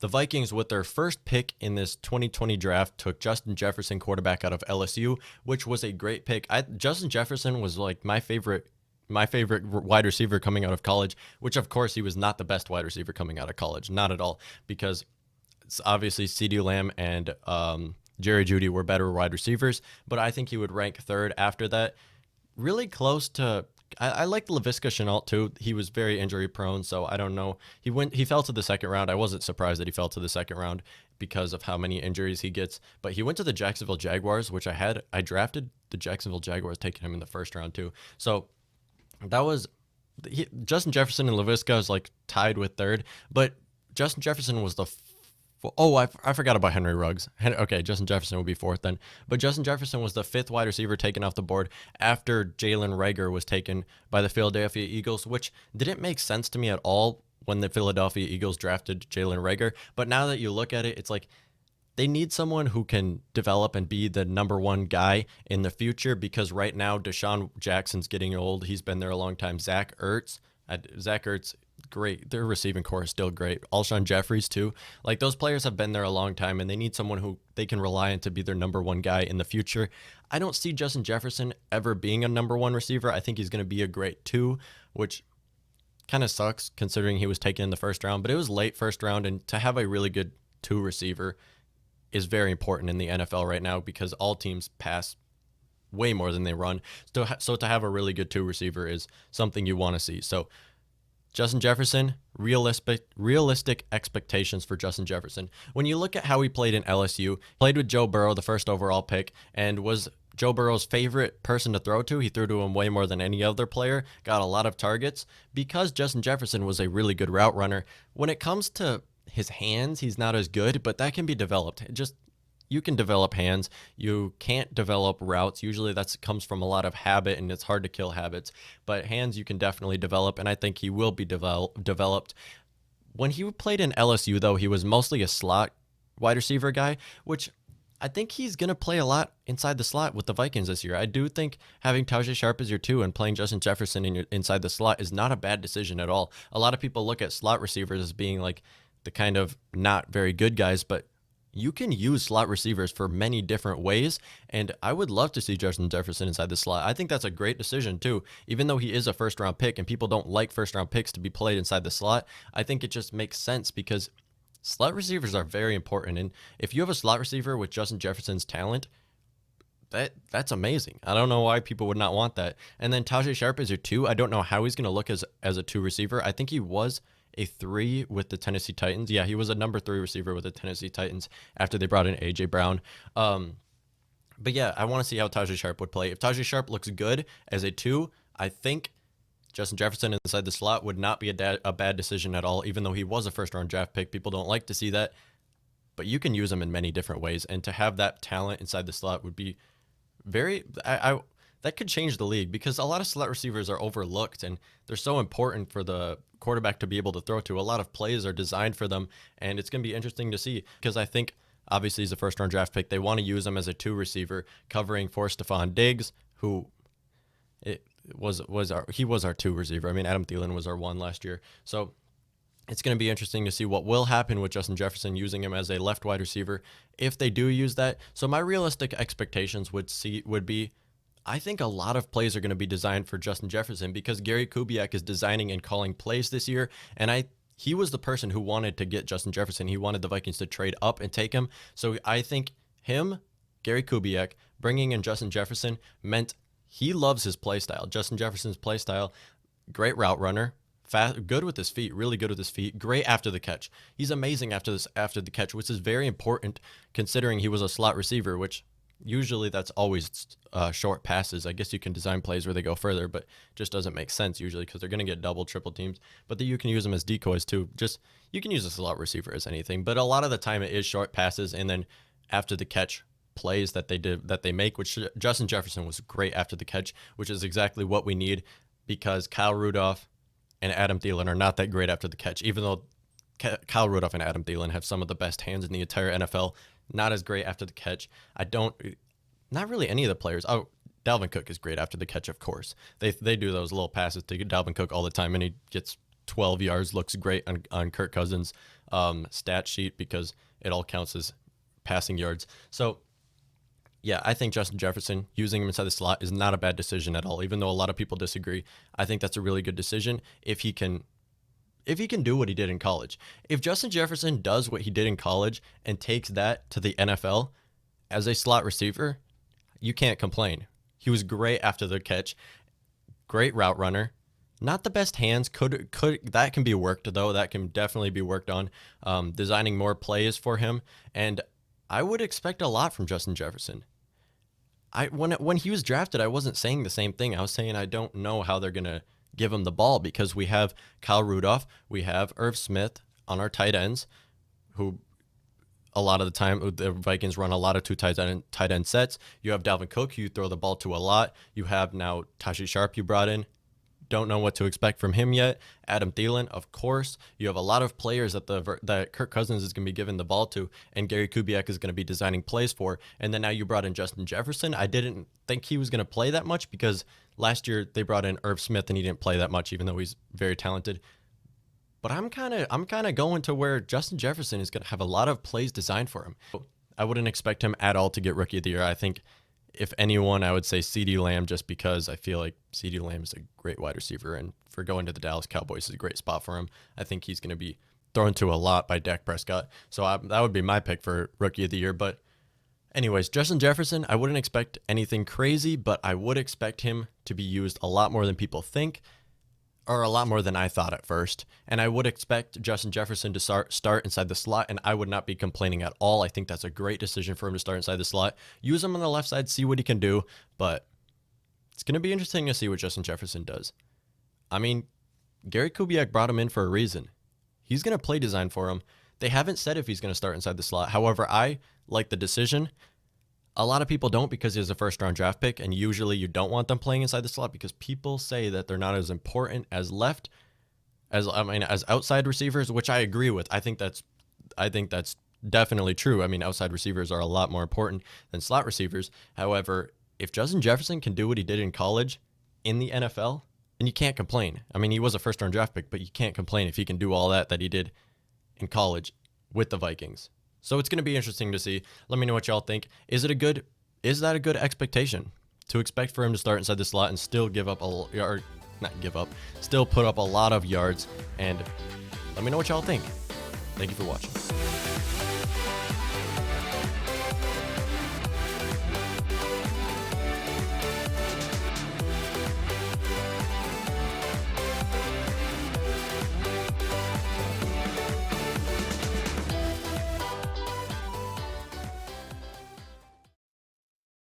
The Vikings, with their first pick in this 2020 draft, took Justin Jefferson, quarterback out of LSU, which was a great pick. Justin Jefferson was like my favorite wide receiver coming out of college, which of course he was not the best wide receiver coming out of college, not at all, because obviously CeeDee Lamb and Jerry Jeudy were better wide receivers, but I think he would rank third after that, really close to. I like Laviska Shenault too. He was very injury prone, so I don't know. He fell to the second round. I wasn't surprised that he fell to the second round because of how many injuries he gets. But he went to the Jacksonville Jaguars, which I drafted the Jacksonville Jaguars, taking him in the first round too. So that was Justin Jefferson and Laviska is like tied with third, but Justin Jefferson was the I forgot about Henry Ruggs. Okay, Justin Jefferson would be fourth then. But Justin Jefferson was the fifth wide receiver taken off the board after Jalen Reagor was taken by the Philadelphia Eagles, which didn't make sense to me at all when the Philadelphia Eagles drafted Jalen Reagor. But now that you look at it, it's like they need someone who can develop and be the number one guy in the future, because right now Deshaun Jackson's getting old. He's been there a long time. Zach Ertz, great. Their receiving core is still great. Alshon Jeffries too. Like, those players have been there a long time, and they need someone who they can rely on to be their number one guy in the future. I don't see Justin Jefferson ever being a number one receiver. I think he's going to be a great two, which kind of sucks considering he was taken in the first round, but it was late first round, and to have a really good two receiver is very important in the NFL right now, because all teams pass way more than they run. So to have a really good two receiver is something you want to see. So Justin Jefferson, realistic expectations for Justin Jefferson. When you look at how he played in LSU, played with Joe Burrow, the first overall pick, and was Joe Burrow's favorite person to throw to. He threw to him way more than any other player, got a lot of targets, because Justin Jefferson was a really good route runner. When it comes to his hands, he's not as good, but that can be developed. You can develop hands. You can't develop routes. Usually that comes from a lot of habit, and it's hard to kill habits. But hands you can definitely develop, and I think he will be developed. When he played in LSU, though, he was mostly a slot wide receiver guy, which I think he's going to play a lot inside the slot with the Vikings this year. I do think having Tajay Sharp as your two and playing Justin Jefferson inside the slot is not a bad decision at all. A lot of people look at slot receivers as being like the kind of not very good guys, but you can use slot receivers for many different ways, and I would love to see Justin Jefferson inside the slot. I think that's a great decision too. Even though he is a first-round pick and people don't like first-round picks to be played inside the slot, I think it just makes sense because slot receivers are very important, and if you have a slot receiver with Justin Jefferson's talent, that's amazing. I don't know why people would not want that. And then Tajay Sharp is your two. I don't know how he's going to look as a two receiver. I think he was a three with the Tennessee Titans. Yeah, he was a number three receiver with the Tennessee Titans after they brought in A.J. Brown. But yeah, I want to see how Tajay Sharp would play. If Tajay Sharp looks good as a two, I think Justin Jefferson inside the slot would not be a bad decision at all, even though he was a first-round draft pick. People don't like to see that, but you can use him in many different ways, and to have that talent inside the slot would be very that could change the league, because a lot of slot receivers are overlooked and they're so important for the quarterback to be able to throw to. A lot of plays are designed for them, and it's going to be interesting to see, because I think obviously he's a first round draft pick. They want to use him as a two receiver covering for Stephon Diggs, who was our two receiver. I mean, Adam Thielen was our one last year. So it's going to be interesting to see what will happen with Justin Jefferson, using him as a left wide receiver if they do use that. So my realistic expectations would be, I think a lot of plays are going to be designed for Justin Jefferson, because Gary Kubiak is designing and calling plays this year, and he was the person who wanted to get Justin Jefferson. He wanted the Vikings to trade up and take him. So I think Gary Kubiak, bringing in Justin Jefferson meant he loves his play style. Justin Jefferson's play style, great route runner, fast, good with his feet, really good with his feet, great after the catch. He's amazing after the catch, which is very important considering he was a slot receiver, which usually that's always short passes. I guess you can design plays where they go further, but just doesn't make sense usually, because they're going to get double, triple teams. But you can use them as decoys too. You can use a slot receiver as anything, but a lot of the time it is short passes and then after the catch plays that they make, which Justin Jefferson was great after the catch, which is exactly what we need, because Kyle Rudolph and Adam Thielen are not that great after the catch, even though Kyle Rudolph and Adam Thielen have some of the best hands in the entire NFL. Not as great after the catch. Not really any of the players. Oh, Dalvin Cook is great after the catch, of course. They do those little passes to Dalvin Cook all the time, and he gets 12 yards, looks great on Kirk Cousins. stat sheet because it all counts as passing yards. So yeah, I think Justin Jefferson, using him inside the slot, is not a bad decision at all. Even though a lot of people disagree, I think that's a really good decision if he can do what he did in college. If Justin Jefferson does what he did in college and takes that to the NFL as a slot receiver, you can't complain. He was great after the catch, great route runner. Not the best hands. Could that can be worked though? That can definitely be worked on. Designing more plays for him, and I would expect a lot from Justin Jefferson. When he was drafted, I wasn't saying the same thing. I was saying I don't know how they're gonna give him the ball because we have Kyle Rudolph, we have Irv Smith on our tight ends, who a lot of the time the Vikings run a lot of two tight end sets. You have Dalvin Cook, who you throw the ball to a lot. You have now Tashi Sharp you brought in. Don't know what to expect from him yet. Adam Thielen, of course. You have a lot of players that Kirk Cousins is going to be giving the ball to, and Gary Kubiak is going to be designing plays for. And then now you brought in Justin Jefferson. I didn't think he was going to play that much because last year they brought in Irv Smith and he didn't play that much, even though he's very talented. But I'm kind of going to where Justin Jefferson is going to have a lot of plays designed for him. I wouldn't expect him at all to get Rookie of the Year. I think if anyone, I would say CeeDee Lamb, just because I feel like CeeDee Lamb is a great wide receiver, and for going to the Dallas Cowboys is a great spot for him. I think he's going to be thrown to a lot by Dak Prescott. So that would be my pick for Rookie of the Year. But anyways, Justin Jefferson, I wouldn't expect anything crazy, but I would expect him to be used a lot more than people think, or a lot more than I thought at first. And I would expect Justin Jefferson to start inside the slot, and I would not be complaining at all. I think that's a great decision for him to start inside the slot. Use him on the left side, see what he can do, but it's going to be interesting to see what Justin Jefferson does. I mean, Gary Kubiak brought him in for a reason. He's going to play design for him. They haven't said if he's going to start inside the slot. However, I like the decision. A lot of people don't because he's a first-round draft pick, and usually you don't want them playing inside the slot because people say that they're not as important as as outside receivers, which I agree with. I think that's definitely true. I mean, outside receivers are a lot more important than slot receivers. However, if Justin Jefferson can do what he did in college in the NFL, then you can't complain. I mean, he was a first-round draft pick, but you can't complain if he can do all that he did in college with the Vikings. So it's going to be interesting to see. Let me know what y'all think. Is that a good expectation to expect for him to start inside the slot and still still put up a lot of yards? And let me know what y'all think. Thank you for watching.